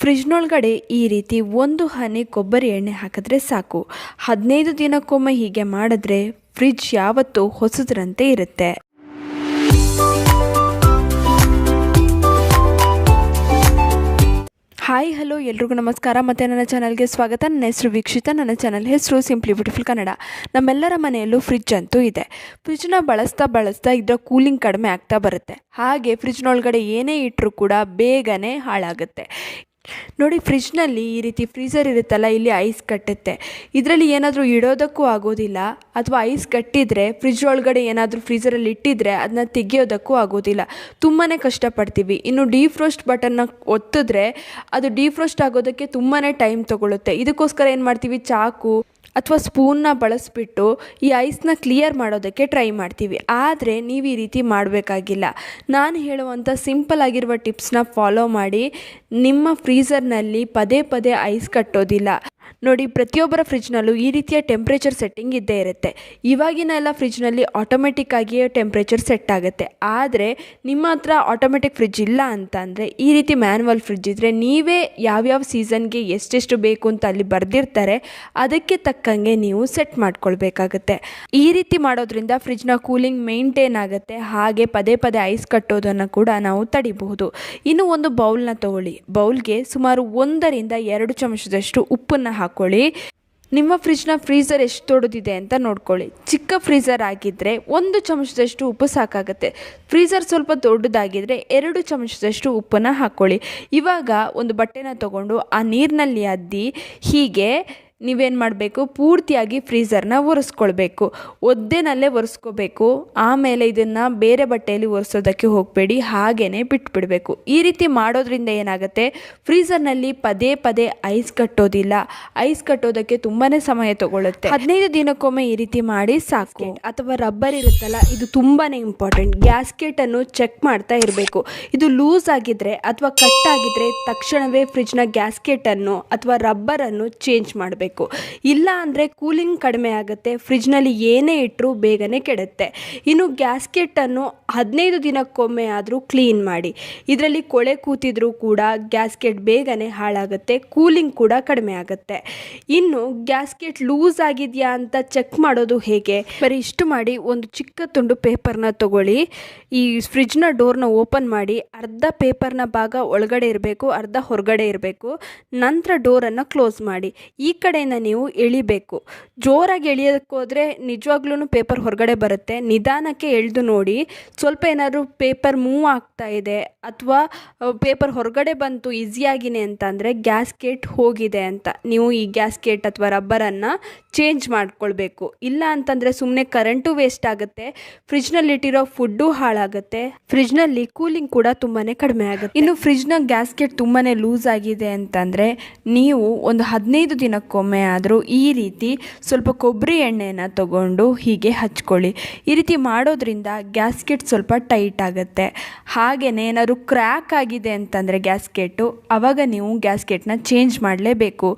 ಫ್ರಿಜ್ನೊಳಗಡೆ ಈ ರೀತಿ ಒಂದು ಹನಿ ಕೊಬ್ಬರಿ ಎಣ್ಣೆ ಹಾಕಿದ್ರೆ ಸಾಕು. 15 ದಿನಕ್ಕೊಮ್ಮೆ ಹೀಗೆ ಮಾಡಿದ್ರೆ ಫ್ರಿಜ್ ಯಾವತ್ತೂ ಹೊಸದ್ರಂತೆ ಇರುತ್ತೆ. ಹಾಯ್ ಹಲೋ ಎಲ್ರಿಗೂ ನಮಸ್ಕಾರ ಮತ್ತು ನನ್ನ ಚಾನಲ್ಗೆ ಸ್ವಾಗತ. ನನ್ನ ಹೆಸರು ವೀಕ್ಷಿತ. ನನ್ನ ಚಾನಲ್ ಹೆಸರು ಸಿಂಪ್ಲಿ ಬ್ಯೂಟಿಫುಲ್ ಕನ್ನಡ. ನಮ್ಮೆಲ್ಲರ ಮನೆಯಲ್ಲೂ ಫ್ರಿಜ್ ಅಂತೂ ಇದೆ. ಫ್ರಿಜ್ನ ಬಳಸ್ತಾ ಇದರ ಕೂಲಿಂಗ್ ಕಡಿಮೆ ಆಗ್ತಾ ಬರುತ್ತೆ. ಹಾಗೆ ಫ್ರಿಜ್ನೊಳಗಡೆ ಏನೇ ಇಟ್ಟರೂ ಕೂಡ ಬೇಗನೆ ಹಾಳಾಗುತ್ತೆ. ನೋಡಿ, ಫ್ರಿಜ್ನಲ್ಲಿ ಈ ರೀತಿ ಫ್ರೀಝರ್ ಇರುತ್ತಲ್ಲ, ಇಲ್ಲಿ ಐಸ್ ಕಟ್ಟುತ್ತೆ. ಇದರಲ್ಲಿ ಏನಾದರೂ ಇಡೋದಕ್ಕೂ ಆಗೋದಿಲ್ಲ, ಅಥವಾ ಐಸ್ ಕಟ್ಟಿದರೆ ಫ್ರಿಜ್ ಒಳಗಡೆ ಏನಾದರೂ ಫ್ರೀಝರಲ್ಲಿ ಇಟ್ಟಿದ್ರೆ ಅದನ್ನ ತೆಗಿಯೋದಕ್ಕೂ ಆಗೋದಿಲ್ಲ. ತುಂಬಾ ಕಷ್ಟಪಡ್ತೀವಿ. ಇನ್ನು ಡಿಫ್ರೋಸ್ಟ್ ಬಟನ್ನ ಒತ್ತಿದ್ರೆ ಅದು ಡಿಫ್ರೋಸ್ಟ್ ಆಗೋದಕ್ಕೆ ತುಂಬಾ ಟೈಮ್ ತೊಗೊಳುತ್ತೆ. ಇದಕ್ಕೋಸ್ಕರ ಏನು ಮಾಡ್ತೀವಿ, ಚಾಕು ಅಥವಾ ಸ್ಪೂನ್ನ ಬಳಸಿಬಿಟ್ಟು ಈ ಐಸ್ನ ಕ್ಲಿಯರ್ ಮಾಡೋದಕ್ಕೆ ಟ್ರೈ ಮಾಡ್ತೀವಿ. ಆದರೆ ನೀವು ಈ ರೀತಿ ಮಾಡಬೇಕಾಗಿಲ್ಲ. ನಾನು ಹೇಳುವಂಥ ಸಿಂಪಲ್ ಆಗಿರುವ ಟಿಪ್ಸ್ನ ಫಾಲೋ ಮಾಡಿ. ನಿಮ್ಮ ಫ್ರೀಝರ್ನಲ್ಲಿ ಪದೇ ಪದೇ ಐಸ್ ಕಟ್ಟೋದಿಲ್ಲ. ನೋಡಿ, ಪ್ರತಿಯೊಬ್ಬರ ಫ್ರಿಜ್ನಲ್ಲೂ ಈ ರೀತಿಯ ಟೆಂಪ್ರೇಚರ್ ಸೆಟ್ಟಿಂಗ್ ಇದ್ದೇ ಇರುತ್ತೆ. ಇವಾಗಿನ ಎಲ್ಲ ಫ್ರಿಜ್ನಲ್ಲಿ ಆಟೋಮೆಟಿಕ್ ಆಗಿಯೇ ಟೆಂಪ್ರೇಚರ್ ಸೆಟ್ ಆಗುತ್ತೆ. ಆದರೆ ನಿಮ್ಮ ಹತ್ರ ಆಟೋಮೆಟಿಕ್ ಫ್ರಿಜ್ ಇಲ್ಲ ಅಂತಂದರೆ ಈ ರೀತಿ ಮ್ಯಾನ್ಯುವಲ್ ಫ್ರಿಜ್ ಇದ್ದರೆ ನೀವೇ ಯಾವ್ಯಾವ ಸೀಸನ್ಗೆ ಎಷ್ಟೆಷ್ಟು ಬೇಕು ಅಂತ ಅಲ್ಲಿ ಬರೆದಿರ್ತಾರೆ, ಅದಕ್ಕೆ ತಕ್ಕಂಗೆ ನೀವು ಸೆಟ್ ಮಾಡ್ಕೊಳ್ಬೇಕಾಗತ್ತೆ. ಈ ರೀತಿ ಮಾಡೋದ್ರಿಂದ ಫ್ರಿಜ್ನ ಕೂಲಿಂಗ್ ಮೇಂಟೈನ್ ಆಗುತ್ತೆ. ಹಾಗೆ ಪದೇ ಪದೇ ಐಸ್ ಕಟ್ಟೋದನ್ನು ಕೂಡ ನಾವು ತಡಿಬಹುದು. ಇನ್ನು ಒಂದು ಬೌಲ್ನ ತಗೊಳ್ಳಿ. ಬೌಲ್ಗೆ ಸುಮಾರು 1 ರಿಂದ 2 ಚಮಚದಷ್ಟು ಉಪ್ಪನ್ನು ಹಾಕ್ಕೊಳ್ಳಿ. ನಿಮ್ಮ ಫ್ರಿಜ್ನ ಫ್ರೀಝರ್ ಎಷ್ಟು ದೊಡ್ಡದಿದೆ ಅಂತ ನೋಡ್ಕೊಳ್ಳಿ. ಚಿಕ್ಕ ಫ್ರೀಝರ್ ಆಗಿದ್ದರೆ 1 ಚಮಚದಷ್ಟು ಉಪ್ಪು ಸಾಕಾಗುತ್ತೆ. ಫ್ರೀಝರ್ ಸ್ವಲ್ಪ ದೊಡ್ಡದಾಗಿದ್ದರೆ 2 ಚಮಚದಷ್ಟು ಉಪ್ಪನ್ನು ಹಾಕ್ಕೊಳ್ಳಿ. ಇವಾಗ ಒಂದು ಬಟ್ಟೆನ ತಗೊಂಡು ಆ ನೀರಿನಲ್ಲಿ ಅದ್ದಿ ಹೀಗೆ ನೀವೇನು ಮಾಡಬೇಕು, ಪೂರ್ತಿಯಾಗಿ ಫ್ರೀಝರ್ನ ಒರೆಸ್ಕೊಳ್ಬೇಕು. ಒದ್ದೆನಲ್ಲೇ ಒರೆಸ್ಕೋಬೇಕು. ಆಮೇಲೆ ಇದನ್ನು ಬೇರೆ ಬಟ್ಟೆಯಲ್ಲಿ ಒರೆಸೋದಕ್ಕೆ ಹೋಗಬೇಡಿ, ಹಾಗೇ ಬಿಟ್ಬಿಡಬೇಕು. ಈ ರೀತಿ ಮಾಡೋದ್ರಿಂದ ಏನಾಗುತ್ತೆ, ಫ್ರೀಝರ್ನಲ್ಲಿ ಪದೇ ಪದೇ ಐಸ್ ಕಟ್ಟೋದಿಲ್ಲ. ಐಸ್ ಕಟ್ಟೋದಕ್ಕೆ ತುಂಬಾ ಸಮಯ ತಗೊಳ್ಳುತ್ತೆ. 15 ದಿನಕ್ಕೊಮ್ಮೆ ಈ ರೀತಿ ಮಾಡಿ ಸಾಕು. ಅಥವಾ ರಬ್ಬರ್ ಇರುತ್ತಲ್ಲ, ಇದು ತುಂಬಾ ಇಂಪಾರ್ಟೆಂಟ್. ಗ್ಯಾಸ್ಕೆಟನ್ನು ಚೆಕ್ ಮಾಡ್ತಾ ಇರಬೇಕು. ಇದು ಲೂಸ್ ಆಗಿದ್ರೆ ಅಥವಾ ಕಟ್ ಆಗಿದ್ರೆ ತಕ್ಷಣವೇ ಫ್ರಿಜ್ನ ಗ್ಯಾಸ್ಕೆಟನ್ನು ಅಥವಾ ರಬ್ಬರನ್ನು ಚೇಂಜ್ ಮಾಡಬೇಕು. ಇಲ್ಲ ಅಂದರೆ ಕೂಲಿಂಗ್ ಕಡಿಮೆ ಆಗುತ್ತೆ. ಫ್ರಿಜ್ನಲ್ಲಿ ಏನೇ ಇಟ್ಟರೂ ಬೇಗನೆ ಕೆಡುತ್ತೆ. ಇನ್ನು ಗ್ಯಾಸ್ಕೆಟನ್ನು 15 ದಿನಕ್ಕೊಮ್ಮೆ ಆದರೂ ಕ್ಲೀನ್ ಮಾಡಿ. ಇದರಲ್ಲಿ ಕೊಳೆ ಕೂತಿದ್ರೂ ಕೂಡ ಗ್ಯಾಸ್ಕೆಟ್ ಬೇಗನೆ ಹಾಳಾಗುತ್ತೆ. ಕೂಲಿಂಗ್ ಕೂಡ ಕಡಿಮೆ ಆಗುತ್ತೆ. ಇನ್ನು ಗ್ಯಾಸ್ಕೆಟ್ ಲೂಸ್ ಆಗಿದೆಯಾ ಅಂತ ಚೆಕ್ ಮಾಡೋದು ಹೇಗೆ? ಬರೀ ಇಷ್ಟು ಮಾಡಿ, ಒಂದು ಚಿಕ್ಕ ತುಂಡು ಪೇಪರ್ನ ತಗೊಳ್ಳಿ. ಈ ಫ್ರಿಜ್ನ ಡೋರ್ನ ಓಪನ್ ಮಾಡಿ, ಅರ್ಧ ಪೇಪರ್ನ ಭಾಗ ಒಳಗಡೆ ಇರಬೇಕು, ಅರ್ಧ ಹೊರಗಡೆ ಇರಬೇಕು. ನಂತರ ಡೋರನ್ನು ಕ್ಲೋಸ್ ಮಾಡಿ. ಈ ಕಡೆಯಿಂದ ನೀವು ಎಳಿಬೇಕು. ಜೋರಾಗಿ ಎಳಿಯೋದಕ್ಕೋದ್ರೆ ನಿಜವಾಗ್ಲೂ ಪೇಪರ್ ಹೊರಗಡೆ ಬರುತ್ತೆ. ನಿಧಾನಕ್ಕೆ ಎಳೆದು ನೋಡಿ. ಸ್ವಲ್ಪ ಏನಾದರೂ ಪೇಪರ್ ಮೂವ್ ಆಗ್ತಾ ಇದೆ ಅಥವಾ ಪೇಪರ್ ಹೊರಗಡೆ ಬಂತು ಈಸಿಯಾಗಿನೇ ಅಂತಂದರೆ ಗ್ಯಾಸ್ಕೆಟ್ ಹೋಗಿದೆ ಅಂತ. ನೀವು ಈ ಗ್ಯಾಸ್ಕೆಟ್ ಅಥವಾ ರಬ್ಬರನ್ನು ಚೇಂಜ್ ಮಾಡ್ಕೊಳ್ಬೇಕು. ಇಲ್ಲ ಅಂತಂದರೆ ಸುಮ್ಮನೆ ಕರೆಂಟು ವೇಸ್ಟ್ ಆಗುತ್ತೆ, ಫ್ರಿಜ್ನಲ್ಲಿಟ್ಟಿರೋ ಫುಡ್ಡು ಹಾಳಾಗುತ್ತೆ, ಫ್ರಿಜ್ನಲ್ಲಿ ಕೂಲಿಂಗ್ ಕೂಡ ತುಂಬಾ ಕಡಿಮೆ ಆಗುತ್ತೆ. ಇನ್ನು ಫ್ರಿಜ್ನ ಗ್ಯಾಸ್ಕೆಟ್ ತುಂಬಾ ಲೂಸ್ ಆಗಿದೆ ಅಂತಂದರೆ ನೀವು ಒಂದು 15 ದಿನಕ್ಕೊಮ್ಮೆ ಆದರೂ ಈ ರೀತಿ ಸ್ವಲ್ಪ ಕೊಬ್ಬರಿ ಎಣ್ಣೆನ ತಗೊಂಡು ಹೀಗೆ ಹಚ್ಕೊಳ್ಳಿ. ಈ ರೀತಿ ಮಾಡೋದ್ರಿಂದ ಗ್ಯಾಸ್ಕೆಟ್ ಸ್ವಲ್ಪ ಟೈಟ್ ಆಗುತ್ತೆ. ಹಾಗೆಯೇ ಏನಾದರೂ ಕ್ರ್ಯಾಕ್ ಆಗಿದೆ ಅಂತಂದರೆ ಗ್ಯಾಸ್ಕೆಟು, ಆವಾಗ ನೀವು ಗ್ಯಾಸ್ಕೆಟ್ನ ಚೇಂಜ್ ಮಾಡಲೇಬೇಕು.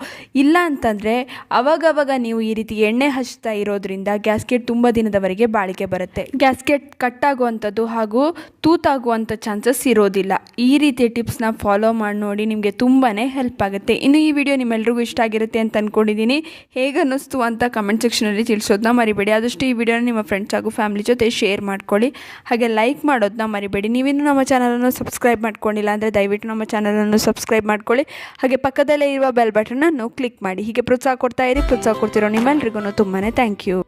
ಇಲ್ಲ ಅಂತಂದರೆ ಅವಾಗವಾಗ ನೀವು ಈ ರೀತಿ ಎಣ್ಣೆ ಹಚ್ತಾ ಇರೋದ್ರಿಂದ ಗ್ಯಾಸ್ಕೆಟ್ ತುಂಬ ದಿನದವರೆಗೆ ಬಾಳಿಕೆ ಬರುತ್ತೆ. ಗ್ಯಾಸ್ಕೆಟ್ ಕಟ್ಟಾಗುವಂಥದ್ದು ಹಾಗೂ ತೂತಾಗುವಂಥ ಚಾನ್ಸಸ್ ಇರೋದಿಲ್ಲ. ಈ ರೀತಿಯ ಟಿಪ್ಸ್ನ ಫಾಲೋ ಮಾಡಿ ನೋಡಿ, ನಿಮಗೆ ತುಂಬಾ ಹೆಲ್ಪ್ ಆಗುತ್ತೆ. ಇನ್ನು ಈ ವಿಡಿಯೋ ನಿಮ್ಮೆಲ್ರಿಗೂ ಇಷ್ಟ ಆಗಿರುತ್ತೆ ಅಂತ ಅಂದ್ಕೊಂಡಿದ್ದೀನಿ. ಹೇಗೆ ಅನ್ನಿಸ್ತು ಅಂತ ಕಮೆಂಟ್ ಸೆಕ್ಷನಲ್ಲಿ ತಿಳಿಸೋದನ್ನ ಮರಿಬೇಡಿ. ಆದಷ್ಟು ಈ ವಿಡಿಯೋನ ನಿಮ್ಮ ಫ್ರೆಂಡ್ಸ್ ಹಾಗೂ ಫ್ಯಾಮಿಲಿ ಜೊತೆ ಶೇರ್ ಮಾಡ್ಕೊಳ್ಳಿ. ಹಾಗೆ ಲೈಕ್ ಮಾಡೋದನ್ನ ಮರಿಬೇಡಿ. ನೀವಿನ್ನೂ ನಮ್ಮ ಚಾನಲನ್ನು ಸಬ್ಸ್ಕ್ರೈಬ್ ಮಾಡ್ಕೊಂಡಿಲ್ಲ ಅಂದರೆ ದಯವಿಟ್ಟು ನಮ್ಮ ಚಾನಲನ್ನು ಸಬ್ಸ್ಕ್ರೈಬ್ ಮಾಡ್ಕೊಳ್ಳಿ. ಹಾಗೆ ಪಕ್ಕದಲ್ಲೇ ಇರುವ ಬೆಲ್ ಬಟನನ್ನು ಕ್ಲಿಕ್ ಮಾಡಿ. ಹೀಗೆ ಪ್ರೋತ್ಸಾಹ ಕೊಡ್ತಾ ಇರಿ. ಪ್ರೋತ್ಸಾಹ ಕೊಡ್ತಿರೋ ನಿಮ್ಮೆಲ್ರಿಗೂ ತುಂಬಾ ಥ್ಯಾಂಕ್ ಯು.